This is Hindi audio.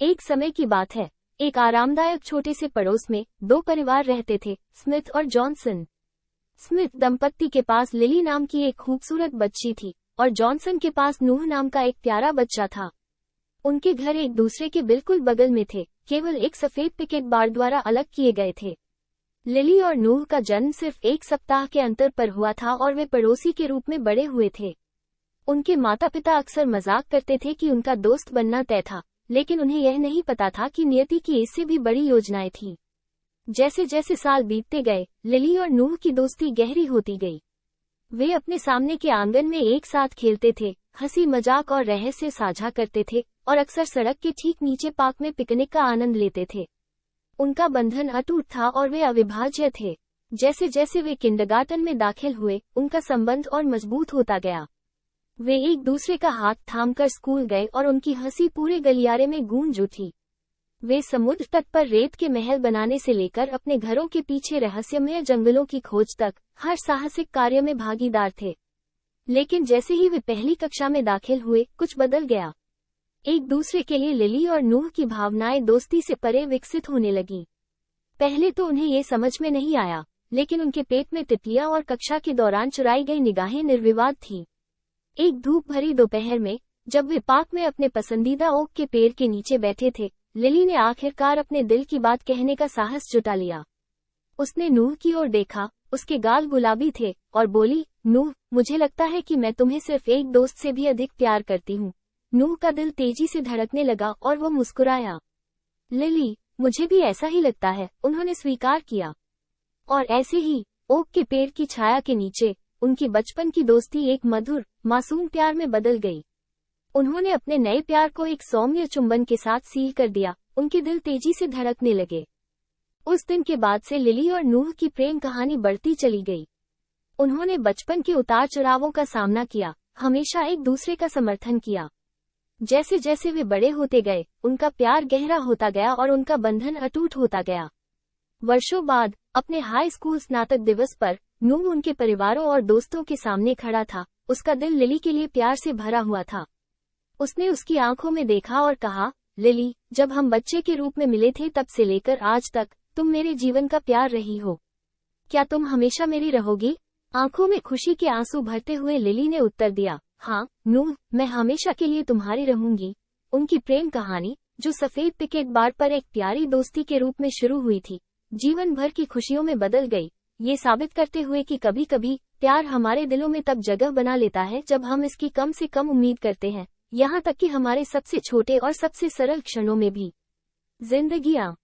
एक समय की बात है, एक आरामदायक छोटे से पड़ोस में दो परिवार रहते थे, स्मिथ और जॉनसन। स्मिथ दंपत्ति के पास लिली नाम की एक खूबसूरत बच्ची थी और जॉनसन के पास नूह नाम का एक प्यारा बच्चा था। उनके घर एक दूसरे के बिल्कुल बगल में थे, केवल एक सफेद पिकेट बाड़ द्वारा अलग किए गए थे। लिली और नूह का जन्म सिर्फ एक सप्ताह के अंतर पर हुआ था और वे पड़ोसी के रूप में बड़े हुए थे। उनके माता पिता अक्सर मजाक करते थे कि उनका दोस्त बनना तय था, लेकिन उन्हें यह नहीं पता था कि नियति की इससे भी बड़ी योजनाएं थीं। जैसे जैसे साल बीतते गए, लिली और नूह की दोस्ती गहरी होती गई। वे अपने सामने के आंगन में एक साथ खेलते थे, हंसी मजाक और रहस्य साझा करते थे और अक्सर सड़क के ठीक नीचे पार्क में पिकनिक का आनंद लेते थे। उनका बंधन अटूट था और वे अविभाज्य थे। जैसे जैसे वे किंडरगार्टन में दाखिल हुए, उनका संबंध और मजबूत होता गया। वे एक दूसरे का हाथ थामकर स्कूल गए और उनकी हंसी पूरे गलियारे में गूंज उठी। वे समुद्र तट पर रेत के महल बनाने से लेकर अपने घरों के पीछे रहस्यमय जंगलों की खोज तक हर साहसिक कार्य में भागीदार थे। लेकिन जैसे ही वे पहली कक्षा में दाखिल हुए, कुछ बदल गया। एक दूसरे के लिए लिली और नूह की भावनाएं दोस्ती से परे विकसित होने लगीं। पहले तो उन्हें ये समझ में नहीं आया, लेकिन उनके पेट में तितलियां और कक्षा के दौरान चुराई गई निगाहें निर्विवाद थीं। एक धूप भरी दोपहर में, जब वे पार्क में अपने पसंदीदा ओक के पेड़ के नीचे बैठे थे, लिली ने आखिरकार अपने दिल की बात कहने का साहस जुटा लिया। उसने नूह की ओर देखा, उसके गाल गुलाबी थे, और बोली, नूह, मुझे लगता है कि मैं तुम्हें सिर्फ एक दोस्त से भी अधिक प्यार करती हूँ। नूह का दिल तेजी से धड़कने लगा और वो मुस्कुराया। लिली, मुझे भी ऐसा ही लगता है, उन्होंने स्वीकार किया। और ऐसे ही, ओक के पेड़ की छाया के नीचे, उनकी बचपन की दोस्ती एक मधुर, मासूम प्यार में बदल गई। उन्होंने अपने नए प्यार को एक सौम्य चुंबन के साथ सील कर दिया, उनके दिल तेजी से धड़कने लगे। उस दिन के बाद से लिली और नूह की प्रेम कहानी बढ़ती चली गई। उन्होंने बचपन के उतार चढ़ावों का सामना किया, हमेशा एक दूसरे का समर्थन किया। जैसे जैसे वे बड़े होते गए, उनका प्यार गहरा होता गया और उनका बंधन अटूट होता गया। वर्षों बाद, अपने हाई स्कूल स्नातक दिवस पर, नूह उनके परिवारों और दोस्तों के सामने खड़ा था। उसका दिल लिली के लिए प्यार से भरा हुआ था। उसने उसकी आंखों में देखा और कहा, लिली, जब हम बच्चे के रूप में मिले थे तब से लेकर आज तक, तुम मेरे जीवन का प्यार रही हो। क्या तुम हमेशा मेरी रहोगी? आंखों में खुशी के आंसू भरते हुए लिली ने उत्तर दिया, हाँ, नूह, मैं हमेशा के लिए तुम्हारी रहूंगी। उनकी प्रेम कहानी, जो सफेद पिकेट बाड़ पर एक प्यारी दोस्ती के रूप में शुरू हुई थी, जीवन भर की खुशियों में बदल गई, ये साबित करते हुए कि कभी कभी प्यार हमारे दिलों में तब जगह बना लेता है जब हम इसकी कम से कम उम्मीद करते हैं, यहाँ तक कि हमारे सबसे छोटे और सबसे सरल क्षणों में भी। जिंदगियाँ